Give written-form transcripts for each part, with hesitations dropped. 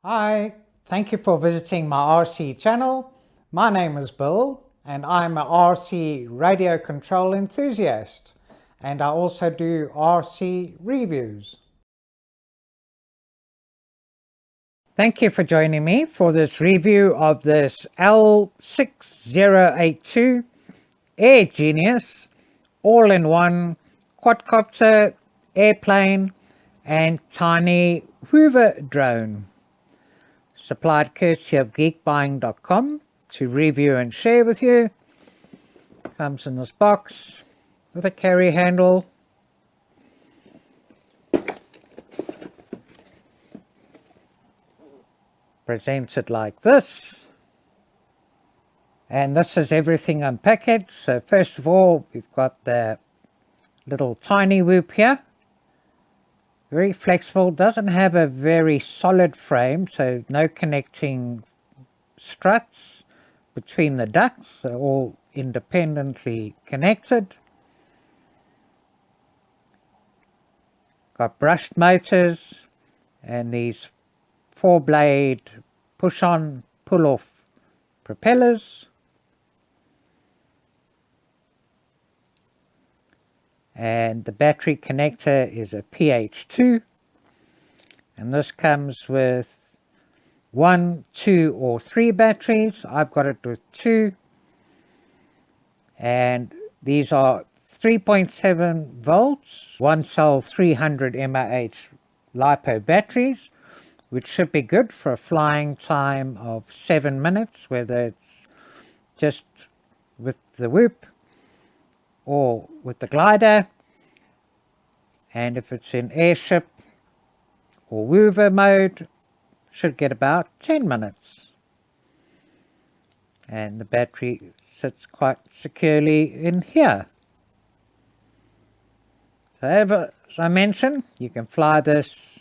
Hi, thank you for visiting my RC channel. My name is Bill and I'm an RC radio control enthusiast, and I also do RC reviews. Thank you for joining me for this review of this L6082 Air Genius all-in-one quadcopter, airplane and tiny Hoover drone. Supplied courtesy of geekbuying.com to review and share with you. Comes in this box with a carry handle. Presents it like this. And this is everything unpackaged. So first of all, we've got the little tiny whoop here. Very flexible, doesn't have a very solid frame, so no connecting struts between the ducts. They're all independently connected. Got brushed motors and these 4-blade push-on, pull-off propellers. And the battery connector is a PH2. And this comes with 1, 2 or 3 batteries. I've got it with 2. And these are 3.7 volts, 1 cell 300 mAh LiPo batteries, which should be good for a flying time of 7 minutes, whether it's just with the whoop or with the glider. And if it's in airship or woover mode, should get about 10 minutes. And the battery sits quite securely in here. So as I mentioned, you can fly this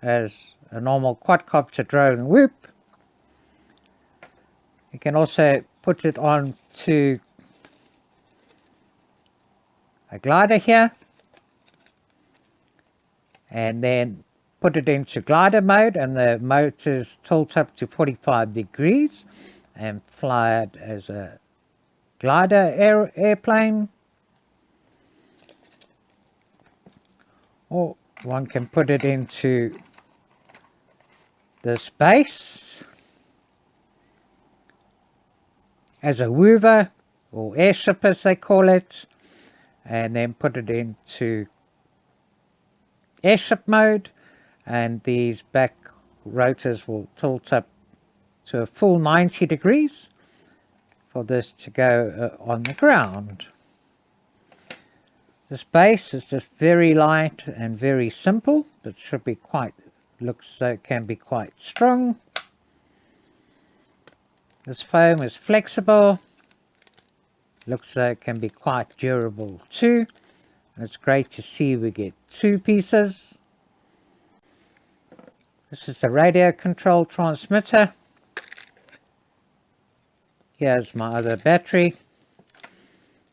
as a normal quadcopter drone whoop. You can also put it on to a glider here and then put it into glider mode, and the motors tilt up to 45 degrees and fly it as a glider airplane. Or one can put it into this base as a woover or airship as they call it, and then put it into airship mode, and these back rotors will tilt up to a full 90 degrees for this to go on the ground. This base is just very light and very simple, but should be looks so it can be quite strong. This foam is flexible, looks so it can be quite durable too. And it's great to see we get 2 pieces. This is the radio control transmitter. Here's my other battery.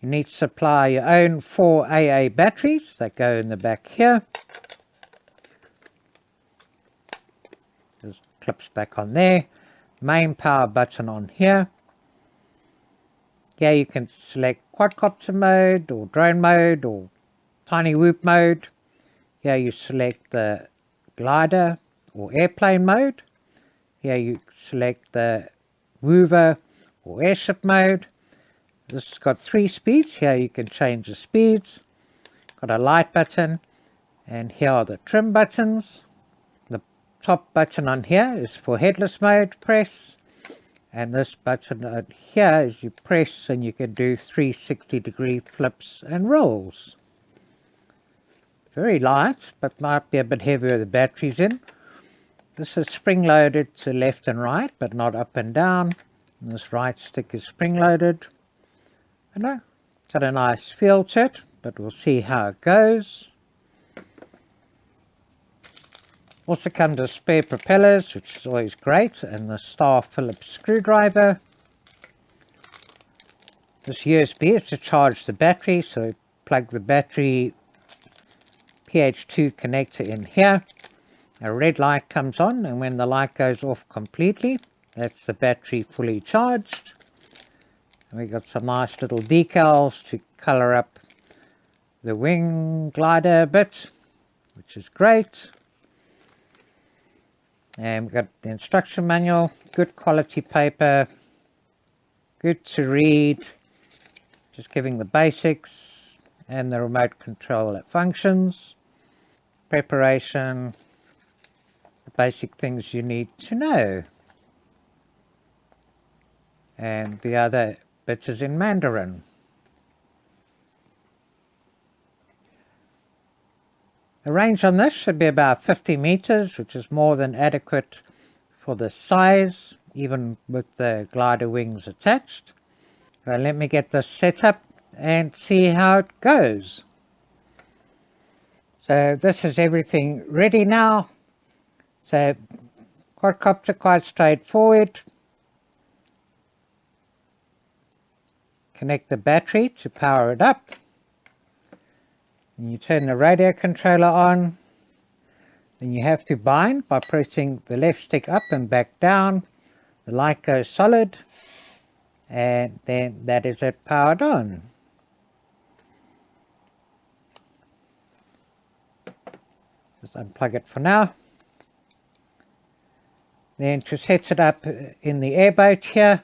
You need to supply your own 4 AA batteries that go in the back here. Just clips back on there. Main power button on here. Here you can select quadcopter mode or drone mode or tiny whoop mode. Here you select the glider or airplane mode. Here you select the woover or airship mode. This has got 3 speeds. Here you can change the speeds. Got a light button, and here are the trim buttons. The top button on here is for headless mode press, and this button here is you press and you can do 360-degree flips and rolls. Very light, but might be a bit heavier with the batteries in. This is spring loaded to left and right, but not up and down. And this right stick is spring loaded. I know, got a nice feel to it, but we'll see how it goes. Also comes with spare propellers, which is always great, and the Star Phillips screwdriver. This USB is to charge the battery, so plug the battery PH2 connector in here, a red light comes on, and when the light goes off completely, that's the battery fully charged. And we got some nice little decals to colour up the wing glider a bit, which is great. And we've got the instruction manual, good quality paper, good to read, just giving the basics, and the remote control that functions, preparation, the basic things you need to know. And the other bits is in Mandarin. The range on this should be about 50 meters, which is more than adequate for the size, even with the glider wings attached. So let me get this set up and see how it goes. So this is everything ready now. So quadcopter, quite straightforward. Connect the battery to power it up. And you turn the radio controller on. Then you have to bind by pressing the left stick up and back down. The light goes solid, and then that is it powered on. Just unplug it for now. Then to set it up in the airboat here,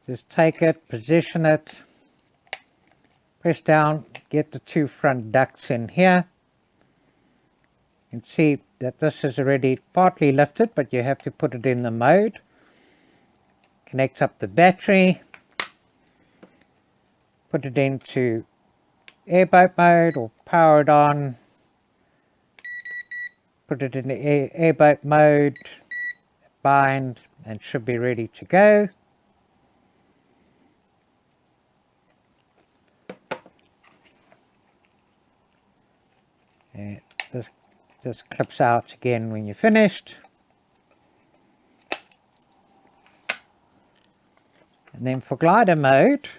just take it, position it, press down, get the two front ducts in here. You can see that this is already partly lifted, but you have to put it in the mode. Connect up the battery, put it into airboat mode or power it on, put it in the airboat mode, bind, and should be ready to go. And this clips out again when you're finished. And then for glider mode,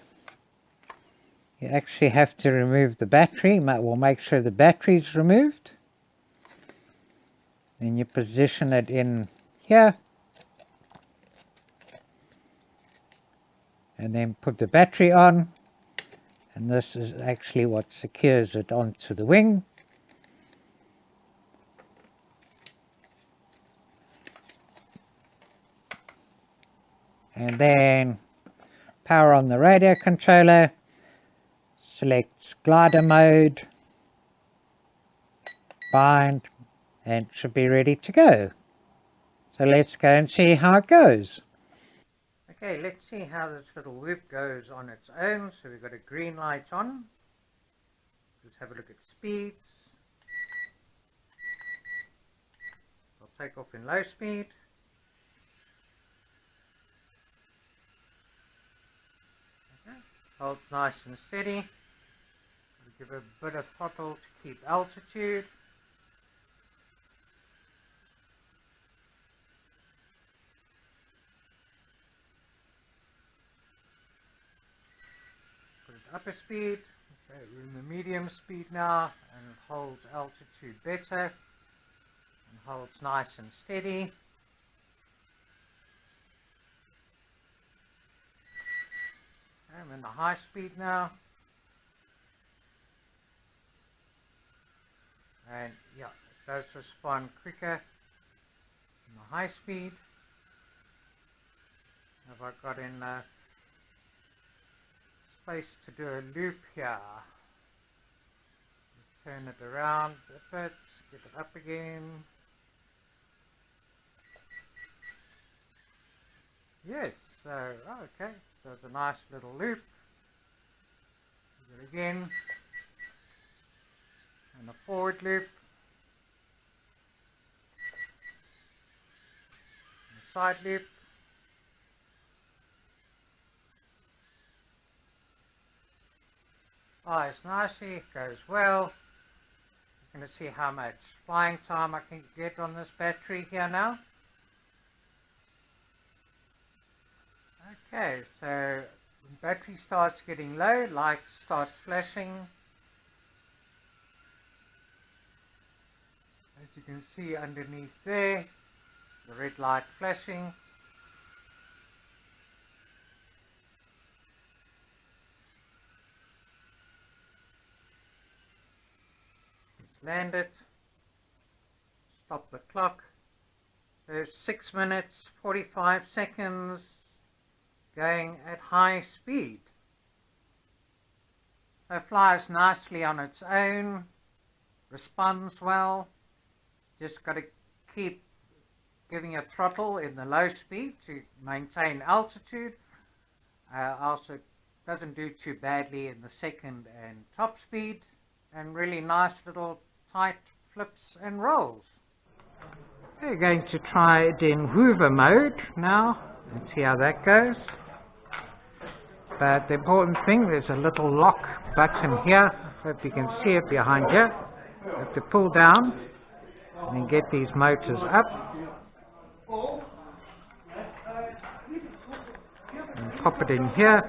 you actually have to remove the battery. We'll make sure the battery is removed. Then you position it in here. And then put the battery on. And this is actually what secures it onto the wing. And then power on the radio controller, select glider mode, bind, and it should be ready to go. So let's go and see how it goes. Okay, let's see how this little whoop goes on its own. So we've got a green light on. Let's have a look at speeds. I'll take off in low speed. Hold nice and steady. Give a bit of throttle to keep altitude. Put it upper speed. Okay, we're in the medium speed now, and it holds altitude better and holds nice and steady. I'm in the high speed now, and yeah, it does respond quicker in the high speed. Have I got in space to do a loop here? Turn it around a bit, get it up again. Yes, so okay. So it's a nice little loop. Do it again. And a forward loop. And a side loop. Flies nicely, it goes well. You're going to see how much flying time I can get on this battery here now. Okay, so when battery starts getting low, lights start flashing. As you can see underneath there, the red light flashing. Land it, stop the clock. There's 6 minutes 45 seconds going at high speed. So it flies nicely on its own, responds well. Just got to keep giving it throttle in the low speed to maintain altitude. Also doesn't do too badly in the second and top speed, and really nice little tight flips and rolls. We're going to try it in Hoover mode now and see how that goes. But the important thing, there's a little lock button here. Hope you can see it behind you. You have to pull down and then get these motors up. And pop it in here.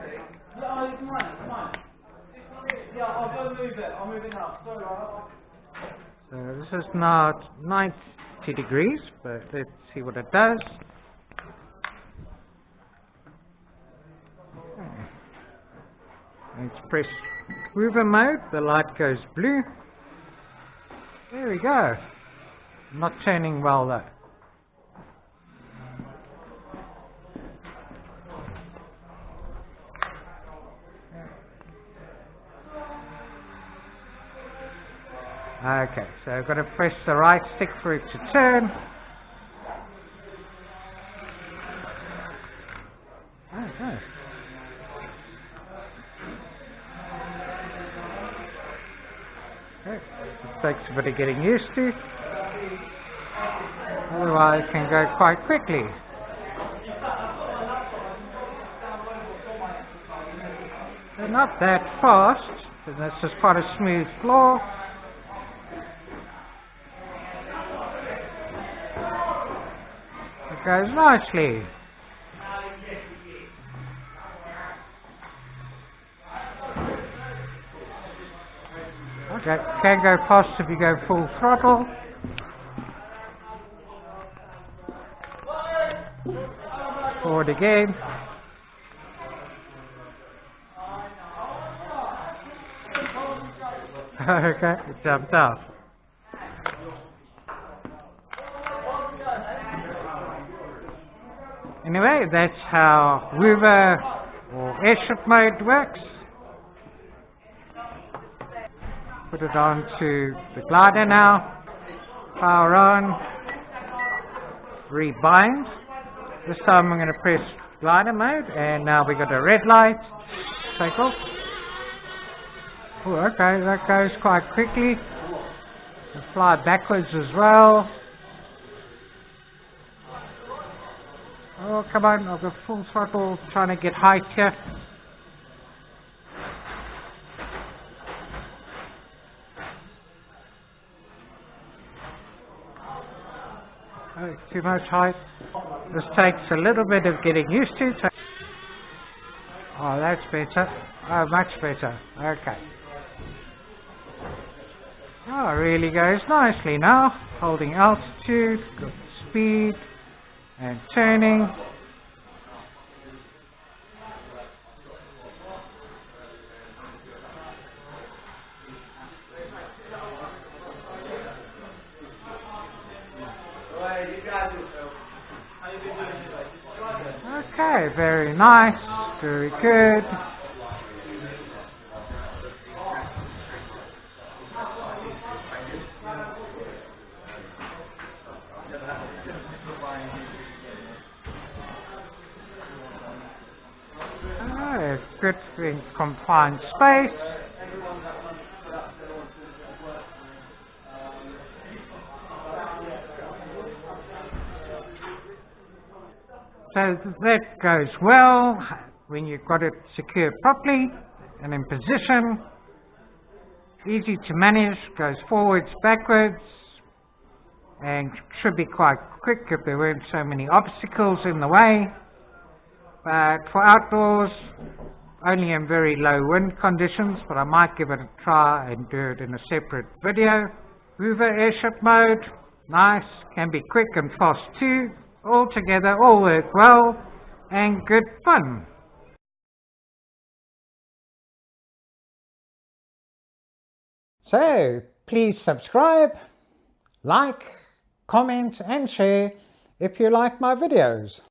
So this is now 90 degrees, but let's see what it does. Let's press Hoover mode, the light goes blue. There we go. Not turning well though. Okay, so I've got to press the right stick for it to turn. Okay. It takes a bit of getting used to. Otherwise it can go quite quickly. They're not that fast, but this is quite a smooth floor. It goes nicely. Okay, can go fast if you go full throttle. Forward again. Okay, it jumped off. Anyway, that's how Hoover or airship mode works. Put it on to the glider now. Power on. Rebind. This time I'm going to press glider mode, and now we got a red light. Take off. Oh, okay, that goes quite quickly. And fly backwards as well. Oh, come on, I've got full throttle, trying to get height here. Oh, too much height. This takes a little bit of getting used to. Oh, that's better. Oh, much better. Okay. Oh, it really goes nicely now. Holding altitude, good speed, and turning. Okay, very nice, very good. It's good in confined space. So that goes well when you've got it secured properly and in position. Easy to manage, goes forwards, backwards, and should be quite quick if there weren't so many obstacles in the way. But for outdoors, only in very low wind conditions, but I might give it a try and do it in a separate video. Hoover airship mode, Nice, can be quick and fast too. All together, all work well, and good fun. So, please subscribe, like, comment and share if you like my videos.